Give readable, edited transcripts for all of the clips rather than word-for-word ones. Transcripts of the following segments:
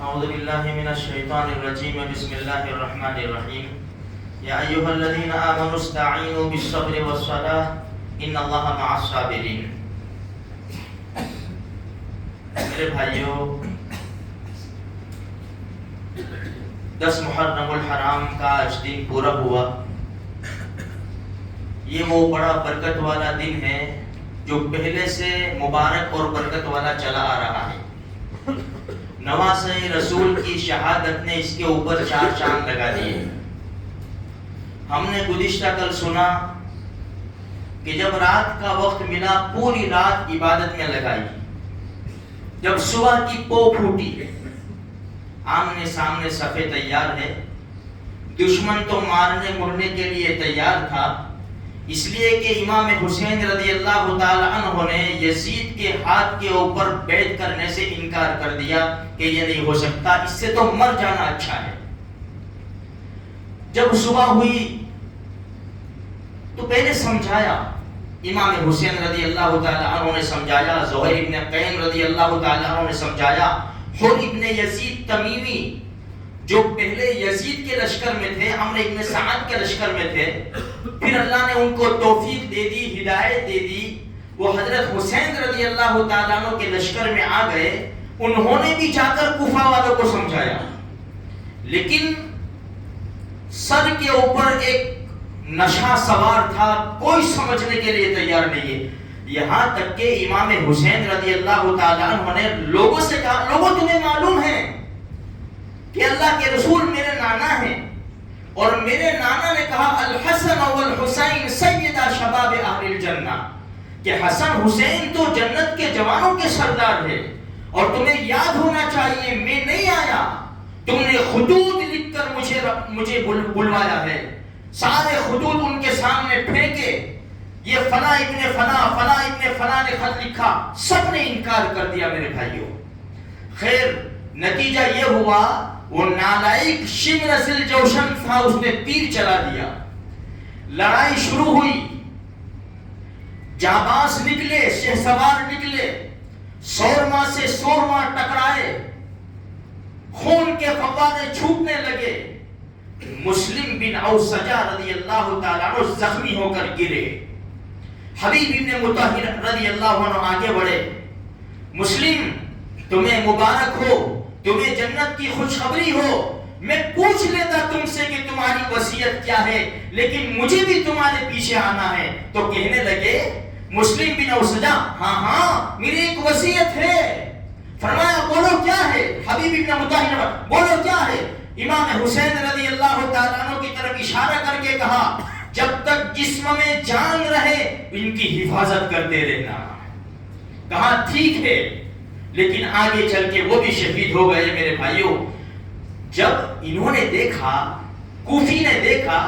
اعوذ باللہ من الشیطان الرجیم بسم اللہ الرحمن الرحیم یا ایھا الذین آمنوا استعینوا بالصبر والصلاۃ ان اللہ مع الصابرین۔ میرے بھائیوں، 10 محرم الحرام کا آج دن پورا ہوا۔ یہ وہ بڑا برکت والا دن ہے جو پہلے سے مبارک اور برکت والا چلا آ رہا ہے۔ نواسہ رسول کی شہادت نے اس کے اوپر 4 چاند لگا دیے۔ ہم نے گزشتہ کل سنا کہ جب رات کا وقت ملا پوری رات عبادت میں لگائی، جب صبح کی پو پھوٹی، آمنے سامنے صفیں تیار ہے، دشمن تو مارنے مرنے کے لیے تیار تھا، اس لیے کہ امام حسین رضی اللہ تعالی عنہ نے یزید کے ہاتھ کے اوپر بیعت کرنے سے انکار کر دیا کہ یہ نہیں ہو سکتا، اس سے تو مر جانا اچھا ہے۔ جب صبح ہوئی تو پہلے سمجھایا، امام حسین رضی اللہ تعالی عنہ نے سمجھایا، زہیر ابن قیم رضی اللہ تعالی عنہ نے سمجھایا، حر ابن یزید تمیمی جو پہلے یزید کے لشکر میں تھے، عمرو ابن سعد کے لشکر میں تھے، پھر اللہ نے ان کو توفیق دے دی، ہدایت دے دی، وہ حضرت حسین رضی اللہ تعالیٰ عنہ کے لشکر میں آ گئے۔ انہوں نے بھی جا کر کوفہ والوں کو سمجھایا، لیکن سر کے اوپر ایک نشہ سوار تھا، کوئی سمجھنے کے لیے تیار نہیں ہے۔ یہاں تک کہ امام حسین رضی اللہ تعالیٰ عنہ نے لوگوں سے کہا، لوگوں تمہیں معلوم ہے کہ اللہ کے رسول میرے نانا ہیں، اور میرے نانا نے کہا الحسن والحسین سیدہ شباب اہل الجنہ، کہ حسن حسین تو جنت کے جوانوں کے سردار ہے، اور تمہیں یاد ہونا چاہیے میں نہیں آیا، تم نے خطوط لکھ کر مجھے بلوایا ہے، سارے خطوط ان کے سامنے پھینکے، یہ فلاں ابن فلاں فلاں ابن فلاں نے خط لکھا، سب نے انکار کر دیا میرے بھائیوں۔ خیر نتیجہ یہ ہوا، وہ نالائق شمر ذی الجوشن تھا، اس نے تیر چلا دیا، لڑائی شروع ہوئی، جانباز نکلے، شہسوار نکلے، سورما سے سورما ٹکرائے، خون کے فوارے چھوٹنے لگے، مسلم بن اوسجہ رضی اللہ تعالیٰ عنہ زخمی ہو کر گرے، حبیب ابن مطہر رضی اللہ عنہ آگے بڑھے، مسلم تمہیں مبارک ہو، تمہیں جنت کی خوشخبری ہو، میں پوچھ لیتا تم سے کہ تمہاری وصیت کیا ہے، لیکن مجھے بھی تمہارے پیچھے آنا ہے۔ تو کہنے لگے مسلم بن اوسجہ، ہاں میری ایک وصیت ہے۔ فرمایا بولو کیا ہے؟ حبیب ابن مطہر بولو کیا ہے؟ امام حسین رضی اللہ تعالیٰ عنہ کی طرف اشارہ کر کے کہا، جب تک جسم میں جان رہے ان کی حفاظت کرتے رہنا۔ کہا ٹھیک ہے، لیکن آگے چل کے وہ بھی شہید ہو گئے میرے بھائیوں۔ جب انہوں نے دیکھا، کوفی نے دیکھا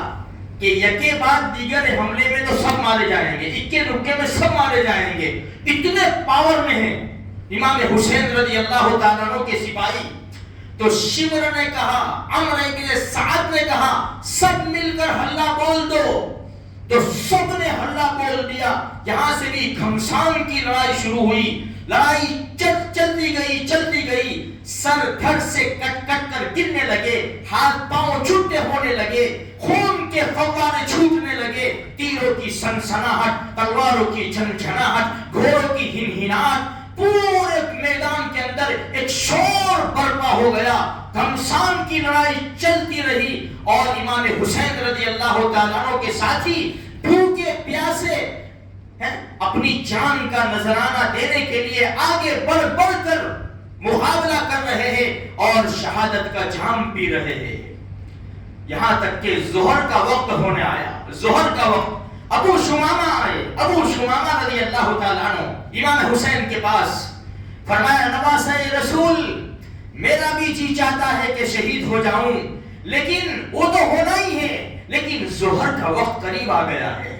کہ یکے بعد دیگر حملے میں تو سب مارے جائیں گے، اکے دکے میں سب مارے جائیں گے، اتنے پاور میں ہیں امام حسین رضی اللہ تعالیٰ عنہ کے سپاہی، تو شمر نے کہا، عمرو ابن سعد نے کہا، سب مل کر ہلہ بول دو، تو سب نے ہلہ بول دیا۔ یہاں سے بھی گھمسان کی لڑائی شروع ہوئی، لڑائی چلتی گئی، سر دھڑ سے کٹ کر گرنے لگے، ہاتھ پاؤں چھوٹے ہونے لگے، خون کے فوارے چھوٹنے لگے، تیروں کی سنسناہٹ، تلواروں کی جھنجھناہٹ، گھوڑوں کی ہنہناہٹ، پورے میدان کے اندر ایک شور برپا ہو گیا۔ گھمسان کی لڑائی چلتی رہی، اور امام حسین رضی اللہ تعالیٰ عنہ کے ساتھی بھوکے پیاسے اپنی جان کا نذرانہ دینے کے لیے آگے بڑھ کر مقابلہ کر رہے ہیں اور شہادت کا جام پی رہے ہیں، یہاں تک کہ ظہر کا وقت ہونے آیا۔ ظہر کا وقت، ابو شمامہ آئے، ابو شمامہ رضی اللہ تعالیٰ عنہ امام حسین کے پاس، فرمایا نواسہ رسول میرا بھی جی چاہتا ہے کہ شہید ہو جاؤں، لیکن وہ تو ہونا ہی ہے، لیکن ظہر کا وقت قریب آ گیا ہے،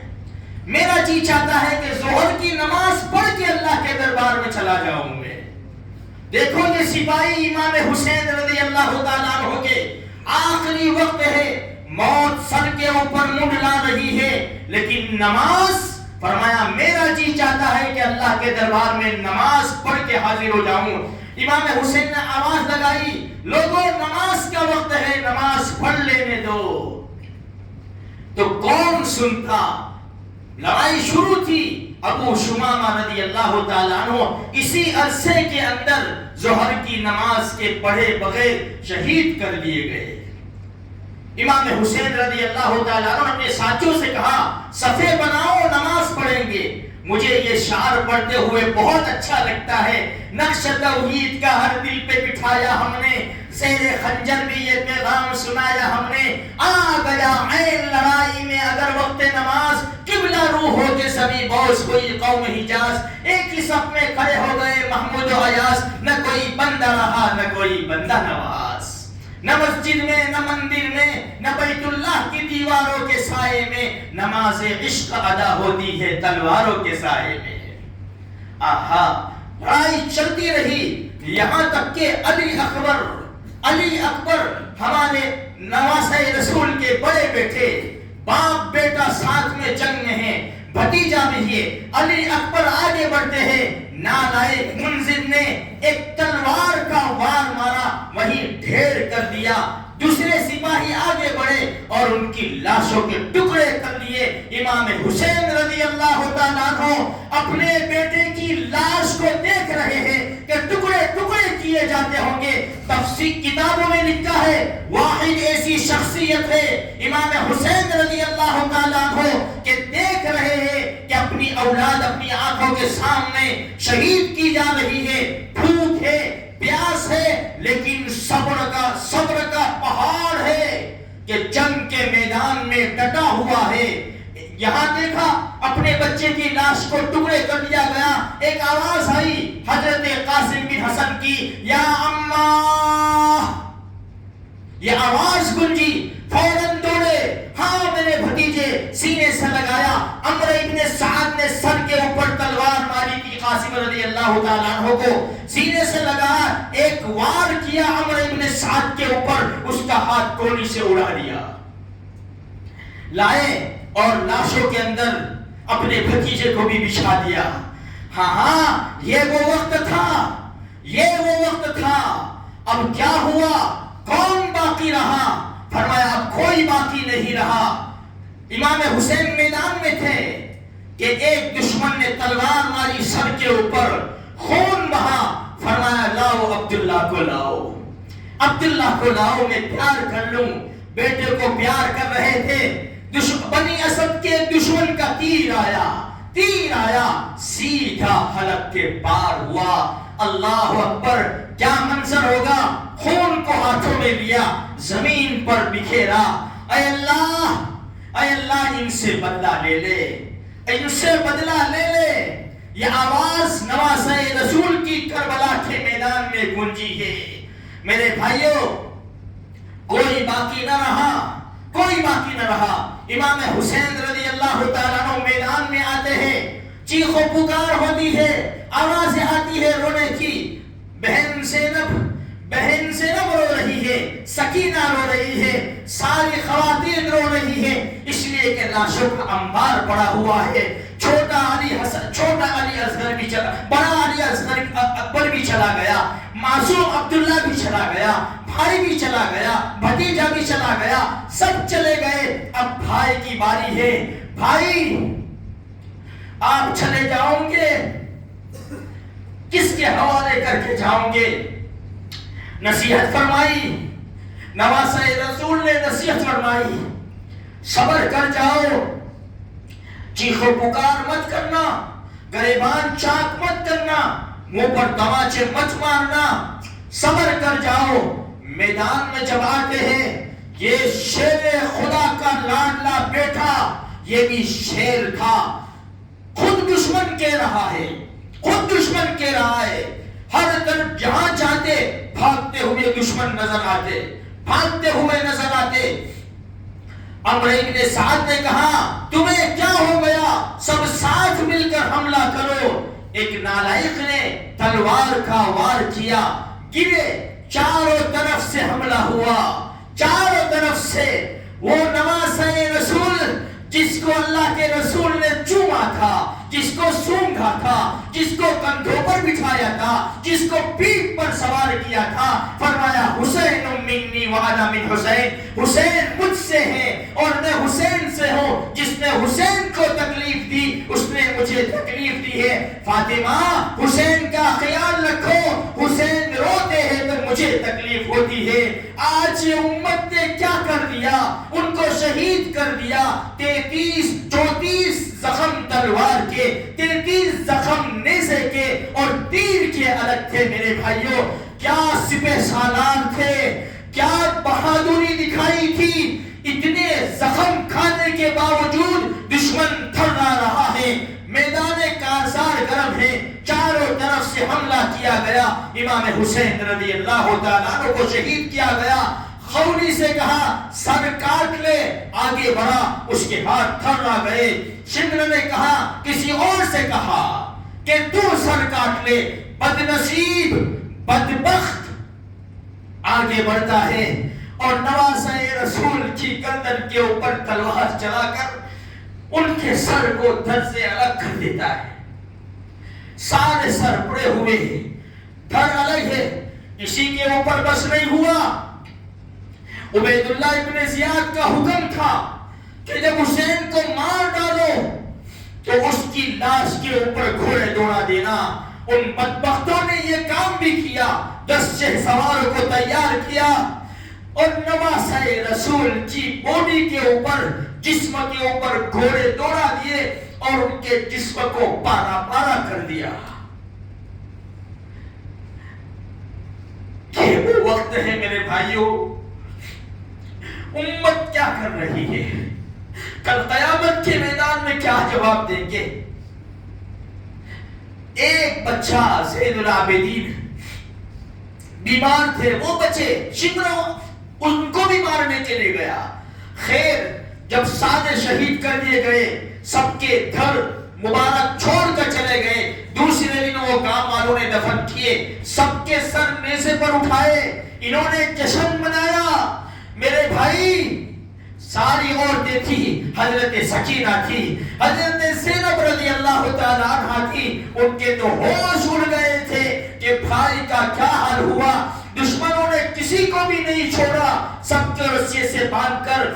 میرا جی چاہتا ہے کہ ظہر کی نماز پڑھ کے اللہ کے دربار میں چلا جاؤں میں۔ دیکھو یہ سپاہی امام حسین رضی اللہ تعالیٰ عنہ کے آخری وقت ہے، موت سر کے اوپر منڈلا رہی ہے، لیکن نماز، فرمایا میرا جی چاہتا ہے کہ اللہ کے دربار میں نماز پڑھ کے حاضر ہو جاؤں۔ امام حسین نے آواز لگائی، لوگوں نماز کا وقت ہے، نماز پڑھ لینے دو۔ تو کون سنتا؟ لڑائی شروع تھی، ابو شمامہ رضی اللہ تعالیٰ عنہ اسی عرصے کے اندر ظہر کی نماز کے پڑھے بغیر شہید کر لیے گئے۔ امام حسین رضی اللہ تعالیٰ عنہ نے اپنے ساتھیوں سے کہا، صفے بناؤ، نماز پڑھیں گے۔ مجھے یہ شعر پڑھتے ہوئے بہت اچھا لگتا ہے، نقش توحید کا ہر دل پہ بٹھایا ہم نے، زیر خنجر بھی یہ پیغام سنایا ہم نے، آ گیا عین لڑائی میں اگر وقت نماز، قبلہ روح ہو کے سبھی بوس ہوئی قوم حجاز، ایک ہی صف میں کھڑے ہو گئے محمود و ایاز، نہ کوئی بندہ رہا نہ کوئی بندہ نواز، نہ مسجد میں نہ مندر میں نہ بیت اللہ کی دیواروں کے سائے میں، نماز عشق ادا ہوتی ہے تلواروں کے سائے میں۔ آہا، لڑائی چلتی رہی یہاں تک کہ علی اکبر ہمارے نواسہ رسول کے بڑے بیٹے، باپ بیٹا ساتھ میں جنگ میں ہیں، بھتیجا بھی ہے، علی اکبر آگے بڑھتے ہیں، نالائق منذر نے ایک تلوار کا وار مارا، وہیں ڈھیر کر دیا۔ دوسرے سپاہی آگے بڑھے اور ان کی لاشوں کے ٹکڑے کر لیے۔ امام حسین رضی اللہ تعالیٰ عنہ اپنے بیٹے کی لاش کو دیکھ رہے ہیں کہ ٹکڑے ٹکڑے کیے جاتے ہوں گے۔ تفسیر کتابوں میں لکھا ہے، واحد ایسی شخصیت ہے امام حسین رضی اللہ تعالیٰ عنہ کہ دیکھ رہے ہیں کہ اپنی اولاد اپنی آنکھوں کے سامنے شہید کی جا رہی ہے، بھوک ہے، پیاس ہے، لیکن صبر کا پہاڑ ہے کہ جنگ کے میدان میں ڈٹا ہوا ہے۔ یہاں دیکھا اپنے بچے کی لاش کو ٹکڑے کر دیا گیا، ایک آواز آئی حضرت قاسم بن حسن کی، یا اماں، یہ آواز گنجی، فوراً دوڑے، ہاں میرے بھتیجے، سینے سے لگایا۔ عمرو ابن سعد نے سر کے اوپر تلوار ماری تھی قاسم رضی اللہ تعالیٰ عنہ کو، سینے سے لگایا، ایک وار کیا عمرو ابن سعد کے اوپر، اس کا ہاتھ گولی سے اڑا دیا۔ لائے اور لاشوں کے اندر اپنے بھتیجے کو بھی بچھا دیا۔ ہاں یہ وہ وقت تھا، اب کیا ہوا؟ کون باقی رہا؟ فرمایا اب کوئی باقی نہیں رہا۔ امام حسین میدان میں تھے کہ ایک دشمن نے تلوار ماری سر کے اوپر، خون بہا، فرمایا لاؤ عبداللہ کو لاؤ، میں پیار کر لوں۔ بیٹے کو پیار کر رہے تھے، بنی اسد کے دشمن کا تیر آیا سیدھا حلق کے پار ہوا۔ اللہ اکبر، کیا منظر ہوگا! خون کو ہاتھوں میں لیا، زمین پر بکھیرا۔ اے اللہ ان سے بدلہ لے لے۔ یہ آواز نواسہ رسول کی کربلا کے میدان میں گونجی ہے۔ میرے بھائیوں، کوئی باقی نہ رہا۔ امام حسین رضی اللہ تعالیٰ عنہ میدان میں آتے ہیں، چیخ و پکار ہوتی ہے، آوازیں آتی ہے رونے کی۔ بہن زینب رو رہی ہے، سکینہ رو رہی ہے، ساری خواتین رو رہی ہے، اس لیے کہ لاشوں کا انبار پڑا ہوا ہے۔ چھوٹا علی اصغر بھی چلا، بڑا علی اصغر اکبر بھی چلا گیا، معصوم عبداللہ بھی چلا گیا، بھائی بھی چلا گیا، بھتیجا بھی چلا گیا، سب چلے گئے۔ اب بھائی کی باری ہے۔ بھائی آپ چلے جاؤں گے، کس کے حوالے کر کے جاؤں گے؟ نصیحت فرمائی، نواسہ رسول نے نصیحت فرمائی، صبر کر جاؤ، چیخ و پکار مت کرنا، گریبان چاک مت کرنا، منہ پر تماچے مت مارنا، صبر کر جاؤ۔ میدان میں جب آتے ہیں، یہ شیر خدا کا لاڈلا بیٹا، یہ بھی شیر تھا، خود دشمن کہہ رہا ہے، ہر طرف جہاں چاہتے بھاگتے ہوئے دشمن نظر آتے۔ عمرو ابن سعد نے کہا تمہیں کیا ہو گیا، سب ساتھ مل کر حملہ کرو۔ ایک نالائق نے تلوار کا وار کیا، گرے، چاروں طرف سے حملہ ہوا، چاروں طرف سے۔ وہ نواسہ رسول جس کو اللہ کے رسول نے چوما تھا، جس کو سونگھا تھا، جس کو کندھوں پر بٹھایا تھا، جس کو پیٹھ پر سوار کیا تھا، فرمایا حسین منی وانا من حسین، حسین مجھ سے ہے اور میں حسین سے ہوں، جس نے حسین کو تکلیف دی اس نے مجھے تکلیف دی ہے۔ فاطمہ حسین کا خیال رکھو، حسین روتے ہیں تو مجھے تکلیف ہوتی ہے۔ آج یہ امت نے کیا کر دیا، ان کو شہید کر دیا، 34 زخم تلوار کے، 33 زخم نیزے کے اور تیر کے الگ تھے میرے بھائیوں۔ کیا سپہ سالار تھے، کیا بہادری دکھائی تھی، اتنے زخم کھانے کے باوجود دشمن تھرا رہا ہے، میدان کارزار گرم ہے، چاروں طرف سے حملہ کیا گیا، امام حسین رضی اللہ تعالیٰ عنہ کو شہید کیا گیا۔ خولی سے کہا سر کاٹ لے، آگے بڑھا، اس کے ہاتھ تھرا گئے۔ شمر نے کہا کسی اور سے کہا کہ تو سر کاٹ لے، بد نصیب بدبخت آگے بڑھتا ہے اور نواسہ رسول کی گردن کے اوپر تلوار چلا کر ان کے سر کو دھر سے الگ کر دیتا ہے۔ سارے سر پڑے ہوئے ہیں، دھر الگ ہے۔ اسی کے اوپر بس نہیں ہوا، عبید اللہ ابن زیاد کا حکم تھا کہ جب حسین کو مار ڈالو تو اس کی لاش کے اوپر گھوڑے دوڑا دینا۔ ان بدبختوں نے یہ کام بھی کیا، 10 شہ سواروں کو تیار کیا اور نواسہ رسول کی باڈی کے اوپر، جسم کے اوپر گھوڑے دوڑا دیے اور ان کے جسم کو پارا پارا کر دیا۔ یہ وہ وقت ہے میرے بھائیوں، امت کیا کر رہی ہے، کل قیامت کے میدان میں کیا جواب دیں گے۔ ایک بچہ زین العابدین بیمار تھے، وہ بچے شمروں ان کو بھی مارنے کے لیے گیا۔ خیر جب سارے شہید کر دیے گئے، سب کے گھر مبارک چھوڑ کر چلے گئے، دوسرے دن وہ گاؤں والوں نے دفن کیے، سب کے سر نیزے پر اٹھائے، انہوں نے جشن منایا۔ میرے بھائی ساری عورتیں تھی، حضرت سکینہ تھی، حضرت زینب رضی اللہ تعالیٰ عنہ تھی، ان کے تو ہوش اڑ گئے تھے کہ بھائی کا کیا حال ہوا۔ دشمنوں نے کسی کو بھی نہیں چھوڑا، سب کے رسیے سے باندھ کر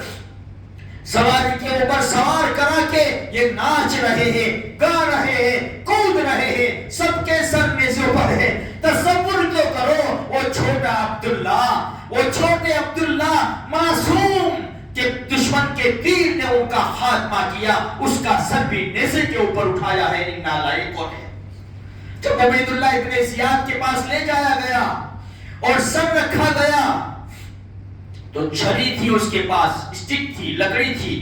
سواری کے اوپر سوار کرا کے یہ ناچ رہے ہیں، گا رہے ہیں، کود رہے ہیں، سب کے سر نیزوں پر ہے۔ تصور تو کرو وہ چھوٹا عبداللہ، وہ چھوٹے عبداللہ معصوم کہ دشمن کے تیر نے ان کا خاتمہ کیا، اس کا سر بھی نیزے کے اوپر اٹھایا ہے۔ ان نالائقوں نے جب عبید اللہ ابن زیاد کے پاس لے جایا گیا اور سر رکھا گیا تو چھری تھی اس کے پاس، اسٹک تھی، لکڑی تھی،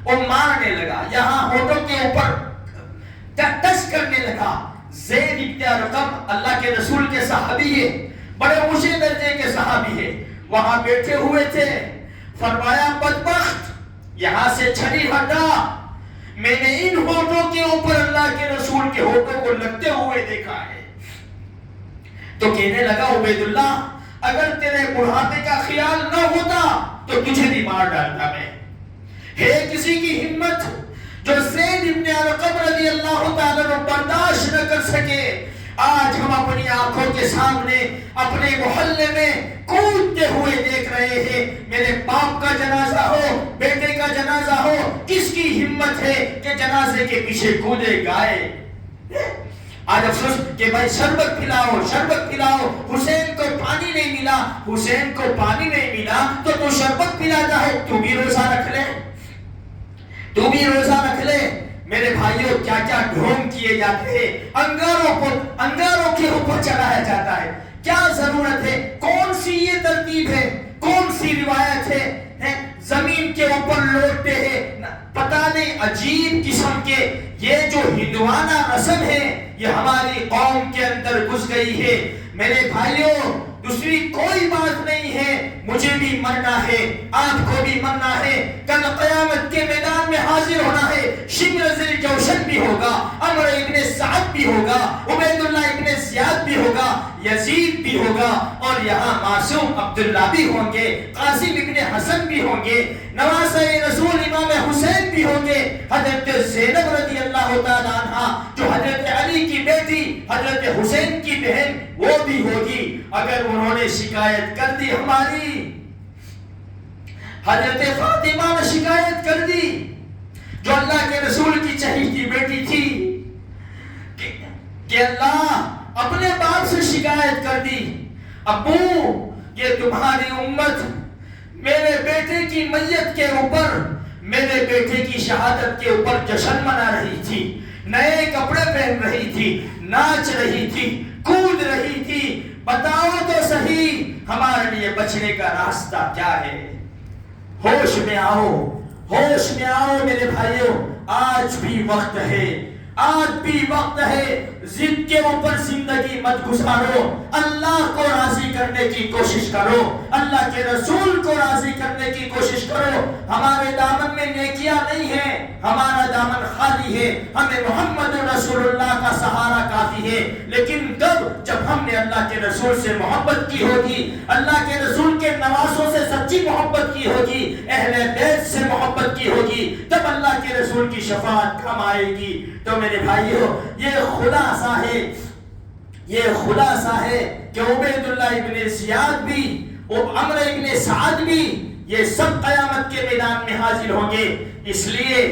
وہ مارنے لگا، یہاں ہونٹوں کے اوپر ٹچ کرنے لگا۔ زید ابن ارقم اللہ کے رسول کے صحابی ہے، بڑے اونچے درجے کے صحابی ہے، وہاں بیٹھے ہوئے تھے۔ فرمایا بدبخت یہاں سے چھری ہٹا، میں نے ان ہونٹوں کے اوپر اللہ کے رسول کے ہونٹوں کو لگتے ہوئے دیکھا ہے۔ تو کہنے لگا عبید اللہ اگر تیرے بڑھاپے کا خیال نہ ہوتا تو تجھے بھی مار ڈالتا میں۔ ہے کسی کی ہمت جو زید ابن ارقم رضی اللہ تعالیٰ عنہ برداشت نہ کر سکے۔ آج ہم اپنی آنکھوں کے سامنے اپنے محلے میں کودتے ہوئے دیکھ رہے ہیں، میرے باپ کا جنازہ ہو، بیٹے کا جنازہ ہو، کس کی ہمت ہے کہ جنازے کے پیچھے کودے گائے۔ آج افسوس کہ بھائی شربت پلاؤ، شربت پلاؤ، حسین کو پانی نہیں ملا، حسین کو پانی نہیں ملا تو تو شربت پلاتا ہے، تو بھی روزہ رکھ لے، تو بھی روزہ رکھ لے۔ میرے بھائیوں کیا کیا ڈھونگ کیے جاتے ہیں، انگاروں کے اوپر چڑھایا جاتا ہے، کیا ضرورت ہے، کون سی یہ ترتیب ہے، کون سی روایت ہے، زمین کے اوپر لوٹتے ہیں، پتہ نہیں عجیب قسم کے یہ جو ہندوانہ رسم ہے یہ ہماری قوم کے اندر گھس گئی ہے۔ میرے بھائیوں دوسری کوئی بات نہیں ہے. مجھے بھی مرنا ہے, آپ کو بھی مرنا ہے. کل قیامت کے میدان میں حاضر ہونا ہے. شمر ذی الجوشن بھی ہوگا, عمر ابن سعد بھی ہوگا, عبید اللہ ابن زیاد بھی ہوگا, یزید بھی ہوگا, اور یہاں معصوم عبداللہ بھی ہوں گے, قاسم ابن حسن بھی ہوں گے, نواسہ رسول امام حسین بھی ہوں گے, حضرت زینب رضی اللہ تعالیٰ عنہ جو حضرت علی کی بیٹی, حضرت حسین کی بہن, وہ بھی ہوگی. اگر انہوں نے شکایت کر دی, ہماری حضرت فاطمہ نے شکایت کر دی جو اللہ کے رسول کی چہیتی بیٹی تھی کہ اللہ اپنے باپ سے شکایت کر دی, ابو یہ تمہاری امت میرے بیٹے کی میت کے اوپر, میرے بیٹے کی شہادت کے اوپر جشن منا رہی تھی, نئے کپڑے پہن رہی تھی, ناچ رہی تھی, کود رہی تھی, بتاؤ تو صحیح ہمارے لیے بچنے کا راستہ کیا ہے؟ ہوش میں آؤ, ہوش میں آؤ میرے بھائیوں, آج بھی وقت ہے, آج بھی وقت ہے. ضد کے اوپر زندگی مت گزارو, اللہ کو راضی کرنے کی کوشش کرو, اللہ کے رسول کو راضی کرنے کی کوشش کرو. ہمارے دامن میں نیکیاں نہیں ہیں, ہمارا دامن خالی ہے, ہمیں محمد رسول اللہ کا سہارا کافی ہے. لیکن کب؟ جب ہم نے اللہ کے رسول سے محبت کی ہوگی, اللہ کے رسول کے نواسوں سے سچی محبت کی ہوگی, اہل بیت سے محبت کی ہوگی, تب اللہ کے رسول کی شفاعت کم آئے گی. تو میرے بھائیوں, یہ خلاصہ ہے, یہ خلاصہ ہے کہ عبید اللہ ابن زیاد بھی, عمر ابن سعد بھی, یہ سب قیامت کے میدان میں حاضر ہوں گے. اس لیے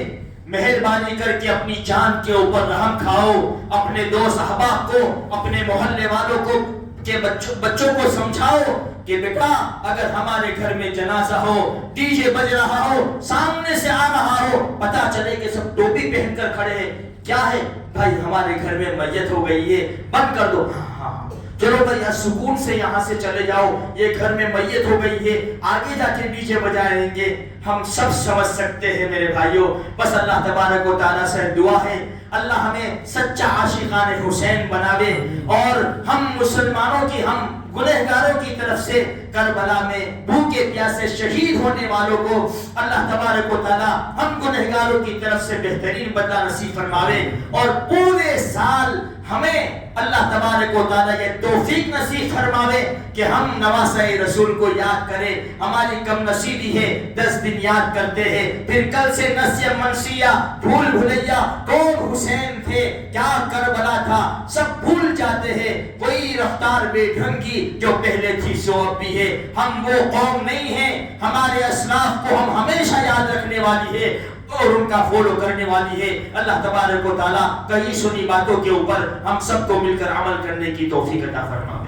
مہربانی کر کے اپنی جان کے اوپر رحم کھاؤ, اپنے دوست احباب کو, اپنے محلے والوں کو, کے بچوں کو سمجھاؤ کہ بیٹا اگر ہمارے گھر میں جنازہ ہو, ڈی جے بج رہا ہو, سامنے سے آ رہا ہو, پتا چلے کہ سب ٹوپی پہن کر کھڑے ہیں, کیا ہے بھائی ہمارے گھر میں میت ہو گئی ہے, بند کر دو, ہاں چلو بھائی سکون سے یہاں سے چلے جاؤ, یہ گھر میں میت ہو گئی ہے, آگے جا کے ڈی جے بجائیں گے. ہم سب سمجھ سکتے ہیں میرے بھائیوں. بس اللہ تبارک و تعالیٰ سے دعا ہے اللہ ہمیں سچا عاشقان حسین بناوے, اور ہم مسلمانوں کی, ہم گنہگاروں کی طرف سے کربلا میں بھوکے پیاسے شہید ہونے والوں کو اللہ تبارک و تعالیٰ ہم گنہگاروں کی طرف سے بہترین بدلہ نصیب فرماوے, اور پورے سال ہمیں اللہ تبارک و تعالیٰ یہ توفیق نصیب فرماوے کہ ہم نواسہ رسول کو یاد کریں. ہماری کم نصیبی ہے, 10 دن یاد کرتے ہیں, پھر کل سے نسیہ منسیہ, بھول بھلیا, کون حسین تھے, کیا کربلا تھا, سب بھول جاتے ہیں. کوئی رفتار بے ڈھنگی جو پہلے تھی سو اب بھی ہے. ہم وہ قوم نہیں ہیں, ہمارے اسلاف کو ہم ہمیشہ یاد رکھنے والی ہے اور ان کا فالو کرنے والی ہے. اللہ تبارک و تعالیٰ کئی سنی باتوں کے اوپر ہم سب کو مل کر عمل کرنے کی توفیق عطا فرمائے.